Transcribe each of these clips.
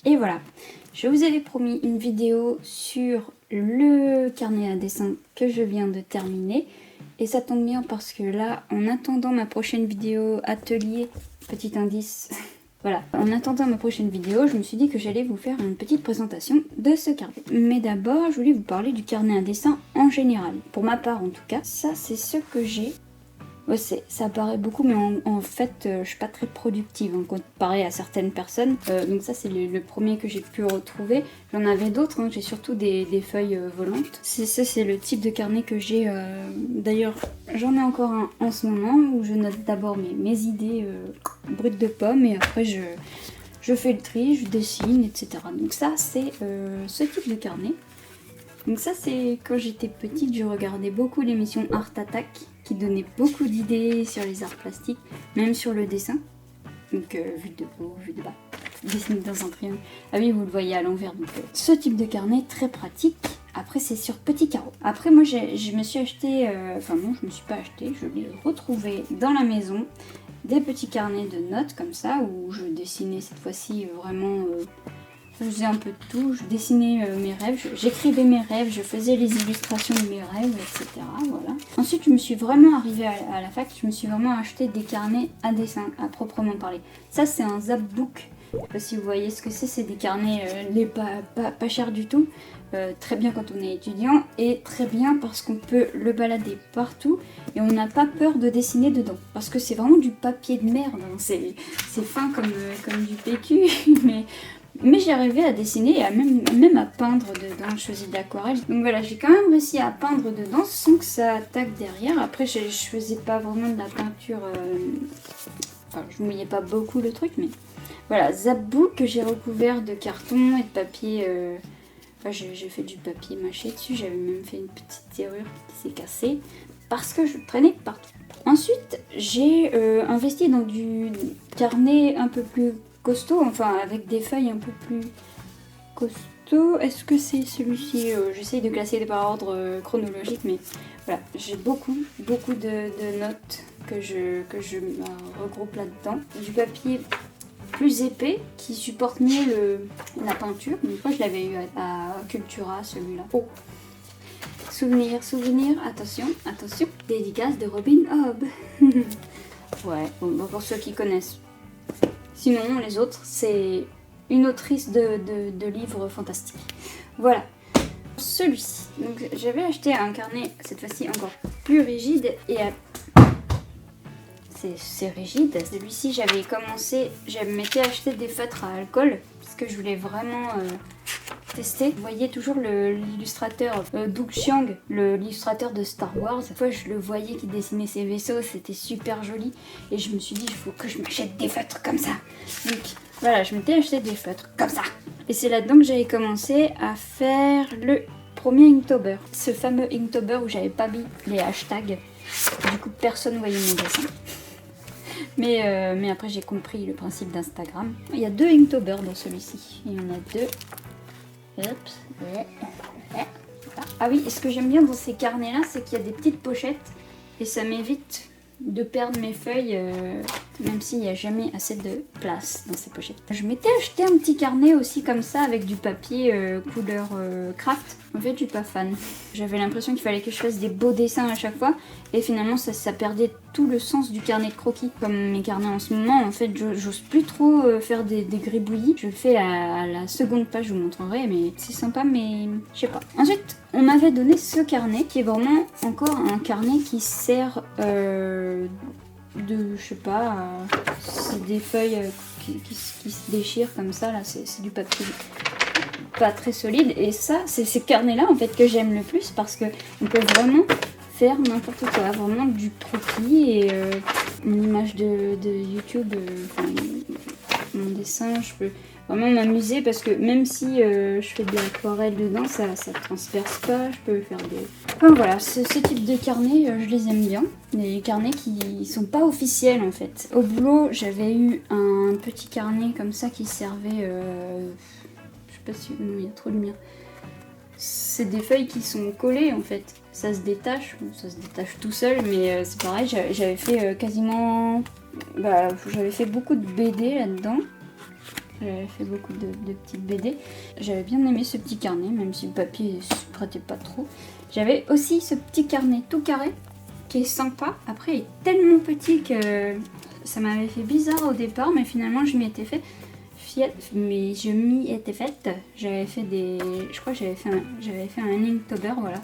Et voilà, je vous avais promis une vidéo sur le carnet à dessin que je viens de terminer. Et ça tombe bien parce que là, en attendant ma prochaine vidéo atelier, petit indice, voilà, en attendant ma prochaine vidéo, je me suis dit que j'allais vous faire une petite présentation de ce carnet. Mais d'abord, je voulais vous parler du carnet à dessin en général. Pour ma part en tout cas, ça c'est ce que j'ai. Ouais, ça paraît beaucoup, mais en fait, je suis pas très productive comparé à certaines personnes. Donc ça, c'est le premier que j'ai pu retrouver. J'en avais d'autres, hein. J'ai surtout des feuilles volantes. Ça, c'est le type de carnet que j'ai. D'ailleurs, j'en ai encore un en ce moment où je note d'abord mes idées brutes de pomme et après je fais le tri, je dessine, etc. Donc ça, c'est ce type de carnet. Donc ça, c'est quand j'étais petite, je regardais beaucoup l'émission Art Attack qui donnait beaucoup d'idées sur les arts plastiques, même sur le dessin. Donc vue de haut, vue de bas, dessiné dans un triangle. Ah oui, vous le voyez à l'envers. Donc ce type de carnet très pratique. Après, c'est sur petit carreau. Après, moi, je me suis acheté, enfin non, je me suis pas acheté, je l'ai retrouvé dans la maison. Des petits carnets de notes comme ça, où je dessinais cette fois-ci vraiment... je faisais un peu de tout, je dessinais mes rêves, j'écrivais mes rêves, je faisais les illustrations de mes rêves, etc. Voilà. Ensuite, je me suis vraiment arrivée à la fac, je me suis vraiment acheté des carnets à dessin, à proprement parler. Ça, c'est un Zapbook. Je sais pas si vous voyez ce que c'est des carnets pas chers du tout. Très bien quand on est étudiant et très bien parce qu'on peut le balader partout et on n'a pas peur de dessiner dedans. Parce que c'est vraiment du papier de merde, hein. C'est fin comme du PQ, mais j'ai arrivé à dessiner et même à peindre dedans. Je faisais de l'aquarelle. Donc voilà, j'ai quand même réussi à peindre dedans sans que ça attaque derrière. Après, je faisais pas vraiment de la peinture... Enfin, je mouillais pas beaucoup le truc, mais... Voilà, Zapbook que j'ai recouvert de carton et de papier... Enfin, j'ai fait du papier mâché dessus. J'avais même fait une petite serrure qui s'est cassée. Parce que je le traînais partout. Ensuite, j'ai investi dans du carnet un peu plus... costaud, enfin avec des feuilles un peu plus costaud. Est-ce que c'est celui-ci? J'essaye de classer par ordre chronologique, mais voilà, j'ai beaucoup de notes que je regroupe là-dedans. Du papier plus épais qui supporte mieux la peinture. Une fois, je l'avais eu à Cultura, celui-là. Oh, souvenir, attention, dédicace de Robin Hobb. Ouais, bon, pour ceux qui connaissent. Sinon, les autres, c'est une autrice de livres fantastiques. Voilà. Celui-ci. Donc, j'avais acheté un carnet, cette fois-ci encore plus rigide. Et c'est rigide. Celui-ci, j'avais commencé, je m'étais acheté des feutres à alcool. Parce que je voulais vraiment tester. Vous voyez toujours l'illustrateur Doug Chiang, l'illustrateur de Star Wars. Une fois, je le voyais qui dessinait ses vaisseaux, c'était super joli. Et je me suis dit, il faut que je m'achète des feutres comme ça. Donc voilà, je m'étais acheté des feutres comme ça. Et c'est là-dedans que j'avais commencé à faire le premier Inktober. Ce fameux Inktober où j'avais pas mis les hashtags. Du coup, personne ne voyait mon dessin. Mais après, j'ai compris le principe d'Instagram. Il y a 2 Inktober dans celui-ci. Il y en a 2. Ah oui, et ce que j'aime bien dans ces carnets-là, c'est qu'il y a des petites pochettes et ça m'évite de perdre mes feuilles, même s'il n'y a jamais assez de place dans ces pochettes. Je m'étais acheté un petit carnet aussi comme ça avec du papier couleur craft. En fait, je suis pas fan. J'avais l'impression qu'il fallait que je fasse des beaux dessins à chaque fois et finalement ça perdait tout le sens du carnet de croquis. Comme mes carnets en ce moment, en fait, j'ose plus trop faire des gribouillis. Je le fais à la seconde page, je vous montrerai, mais c'est sympa, mais je sais pas. Ensuite, on m'avait donné ce carnet qui est vraiment encore un carnet qui sert je sais pas, c'est des feuilles qui se déchirent comme ça, là, c'est du papier pas très solide. Et ça, c'est ces carnets-là en fait que j'aime le plus parce que on peut vraiment faire n'importe quoi, vraiment du croquis et une image de YouTube, mon dessin, je peux vraiment m'amuser parce que même si je fais de l'aquarelle dedans, ça transperce pas, je peux faire des... Enfin voilà, ce type de carnet, je les aime bien. Des carnets qui sont pas officiels en fait. Au boulot, j'avais eu un petit carnet comme ça qui servait... je sais pas si... Non, il y a trop de lumière. C'est des feuilles qui sont collées en fait. Ça se détache, bon, ça se détache tout seul, mais c'est pareil, j'avais fait quasiment... j'avais fait beaucoup de BD là-dedans. J'avais fait beaucoup de petites BD. J'avais bien aimé ce petit carnet, même si le papier se prêtait pas trop. J'avais aussi ce petit carnet tout carré, qui est sympa. Après, il est tellement petit que ça m'avait fait bizarre au départ, mais finalement, je m'y étais fait. Mais je m'y étais faite. J'avais fait des... Je crois que j'avais fait un Inktober, voilà.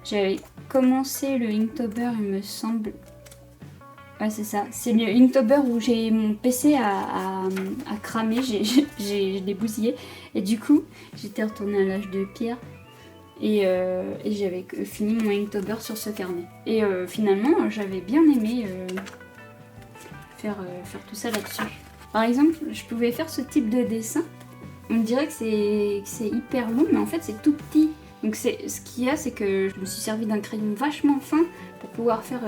J'avais commencé le Inktober, il me semble. Ouais, c'est ça. C'est le Inktober où j'ai mon PC à cramer, je l'ai bousillé. Et du coup, j'étais retournée à l'âge de pierre. Et j'avais fini mon Inktober sur ce carnet. Et finalement, j'avais bien aimé faire tout ça là-dessus. Par exemple, je pouvais faire ce type de dessin. On dirait que c'est hyper long, mais en fait c'est tout petit. Donc ce qu'il y a, c'est que je me suis servi d'un crayon vachement fin pour pouvoir faire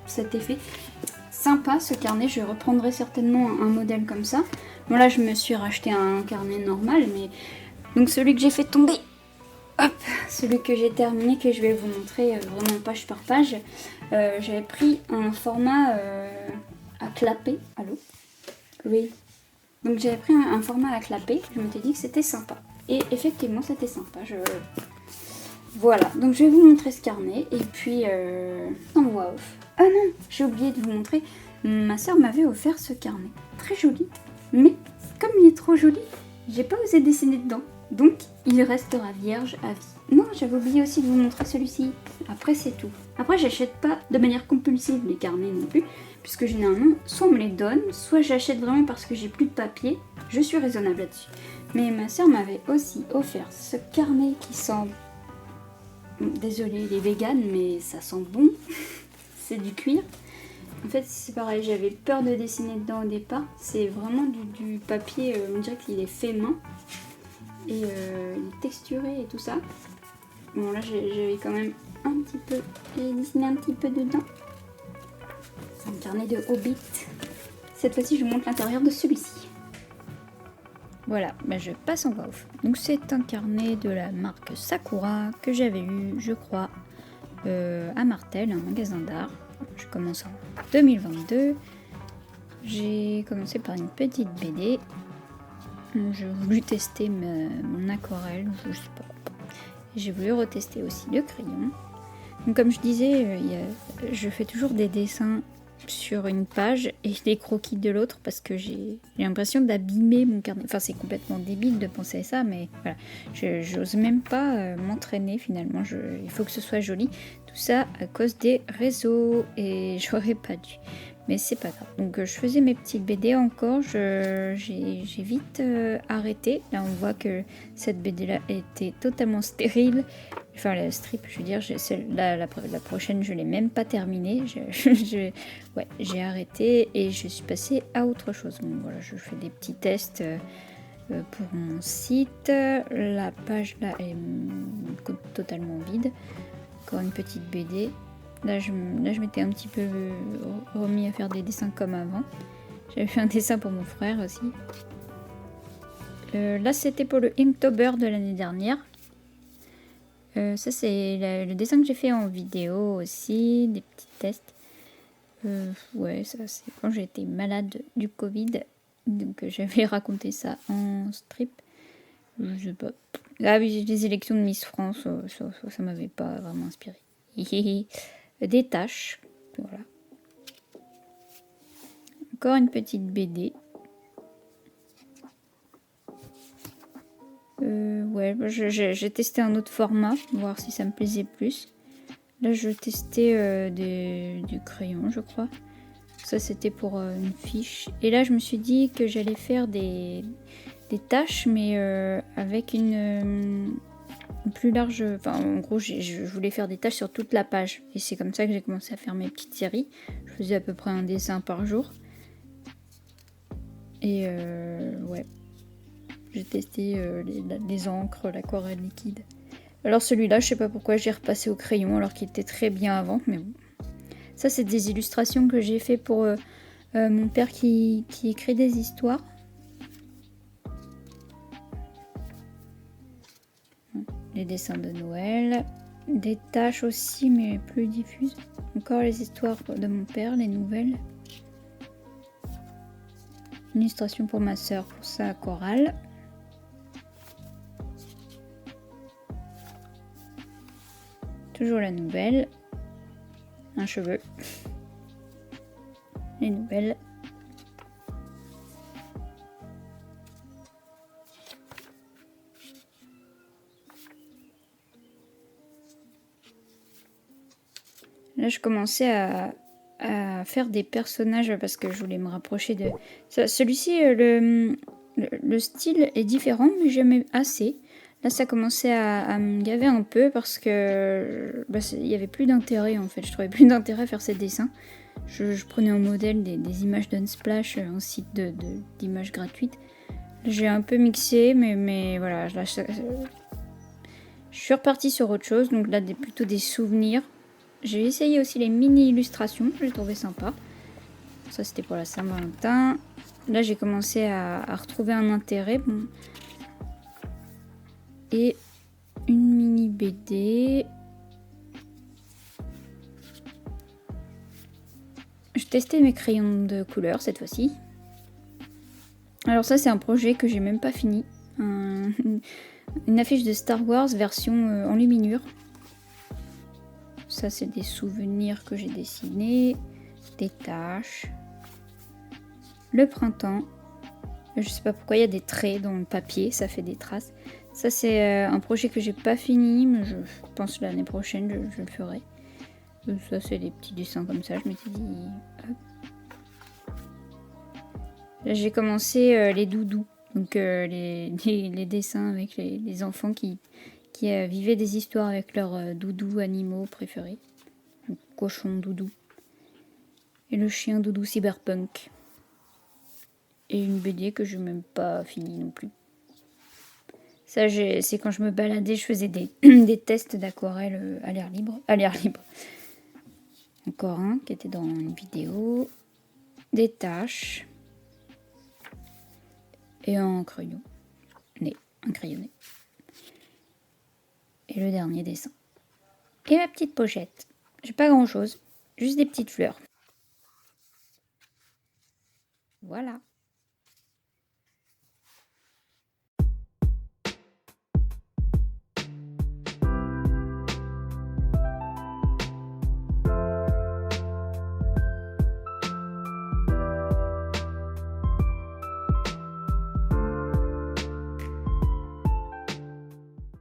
cet effet. Sympa ce carnet, je reprendrai certainement un modèle comme ça. Bon là je me suis racheté un carnet normal, mais donc celui que j'ai fait tomber, hop, celui que j'ai terminé, que je vais vous montrer vraiment page par page. J'avais pris un format à clapper. Allô? Oui. Donc j'avais pris un format à clapper, je m'étais dit que c'était sympa. Et effectivement c'était sympa. Voilà, donc je vais vous montrer ce carnet et puis en voix off. Ah non, j'ai oublié de vous montrer, ma soeur m'avait offert ce carnet. Très joli, mais comme il est trop joli, j'ai pas osé dessiner dedans. Donc il restera vierge à vie. Non, j'avais oublié aussi de vous montrer celui-ci. Après c'est tout. Après j'achète pas de manière compulsive les carnets non plus, puisque généralement soit on me les donne, soit j'achète vraiment parce que j'ai plus de papier. Je suis raisonnable là-dessus. Mais ma soeur m'avait aussi offert ce carnet qui sent... Désolée les véganes, mais ça sent bon. C'est du cuir. En fait c'est pareil, j'avais peur de dessiner dedans au départ. C'est vraiment du papier, on dirait qu'il est fait main. Et il est texturé et tout ça. Bon là j'avais quand même un petit peu, j'ai dessiné un petit peu dedans. C'est un carnet de Hobbit. Cette fois-ci je vous montre l'intérieur de celui-ci. Voilà, je passe en voix off. Donc c'est un carnet de la marque Sakura que j'avais eu, je crois, à Martel, un magasin d'art. Je commence en 2022. J'ai commencé par une petite BD. J'ai voulu tester mon aquarelle, je sais pas. J'ai voulu retester aussi le crayon. Donc comme je disais, je fais toujours des dessins sur une page et des croquis de l'autre parce que j'ai l'impression d'abîmer mon carnet. Enfin c'est complètement débile de penser à ça, mais voilà, j'ose même pas m'entraîner finalement. Il faut que ce soit joli. Tout ça à cause des réseaux et j'aurais pas dû. Mais c'est pas grave. Donc je faisais mes petites BD encore. J'ai vite arrêté. Là on voit que cette BD là était totalement stérile. Enfin la strip, je veux dire, la prochaine je l'ai même pas terminée. Ouais, j'ai arrêté et je suis passée à autre chose. Donc voilà, je fais des petits tests pour mon site. La page là est totalement vide. Encore une petite BD. Là je m'étais un petit peu remis à faire des dessins comme avant. J'avais fait un dessin pour mon frère aussi. Là c'était pour le Inktober de l'année dernière. Ça c'est le dessin que j'ai fait en vidéo aussi, des petits tests. Ouais, ça c'est quand j'étais malade du Covid. Donc j'avais raconté ça en strip. Je sais pas. Ah oui, les élections de Miss France, ça m'avait pas vraiment inspiré. Des taches, voilà. Encore une petite BD. Ouais, j'ai testé un autre format, voir si ça me plaisait plus. Là, je testais du crayon, je crois. Ça, c'était pour une fiche. Et là, je me suis dit que j'allais faire des taches, mais avec une plus large. Enfin, en gros, je voulais faire des taches sur toute la page. Et c'est comme ça que j'ai commencé à faire mes petites séries. Je faisais à peu près un dessin par jour. Et ouais. J'ai testé les encres, l'aquarelle liquide. Alors celui-là, je sais pas pourquoi j'ai repassé au crayon alors qu'il était très bien avant, mais bon. Ça, c'est des illustrations que j'ai fait pour mon père qui écrit des histoires. Les dessins de Noël. Des tâches aussi, mais plus diffuses. Encore les histoires de mon père, les nouvelles. illustration pour ma soeur pour sa chorale. Toujours la nouvelle. Un cheveu. Les nouvelles. Là, je commençais à faire des personnages parce que je voulais me rapprocher de... Celui-ci, le style est différent, mais j'aimais assez. Là, ça commençait à me gaver un peu parce que il y avait plus d'intérêt en fait. Je trouvais plus d'intérêt à faire ces dessins. Je prenais en modèle des images d'Unsplash, un site d'images gratuites. J'ai un peu mixé, mais voilà. Là, je suis repartie sur autre chose. Donc là, plutôt des souvenirs. J'ai essayé aussi les mini-illustrations, j'ai trouvé sympa. Ça, c'était pour la Saint-Valentin. Là, j'ai commencé à retrouver un intérêt. Bon. Et une mini BD. Je testais mes crayons de couleur cette fois-ci. Alors ça, c'est un projet que j'ai même pas fini. Une affiche de Star Wars version enluminure. Ça, c'est des souvenirs que j'ai dessinés. Des taches. Le printemps. Je sais pas pourquoi il y a des traits dans le papier, ça fait des traces. Ça, c'est un projet que j'ai pas fini, mais je pense l'année prochaine, je le ferai. Ça, c'est des petits dessins comme ça, je m'étais dit... Hop. Là, j'ai commencé les doudous. Donc, les dessins avec les enfants qui vivaient des histoires avec leurs doudous animaux préférés. Le cochon doudou. Et le chien doudou cyberpunk. Et une BD que je n'ai même pas fini non plus. Ça, c'est quand je me baladais, je faisais des tests d'aquarelle à l'air libre. À l'air libre. Encore un qui était dans une vidéo. Des taches. Et un crayon. Un crayonné. Et le dernier dessin. Et ma petite pochette. J'ai pas grand chose. Juste des petites fleurs. Voilà.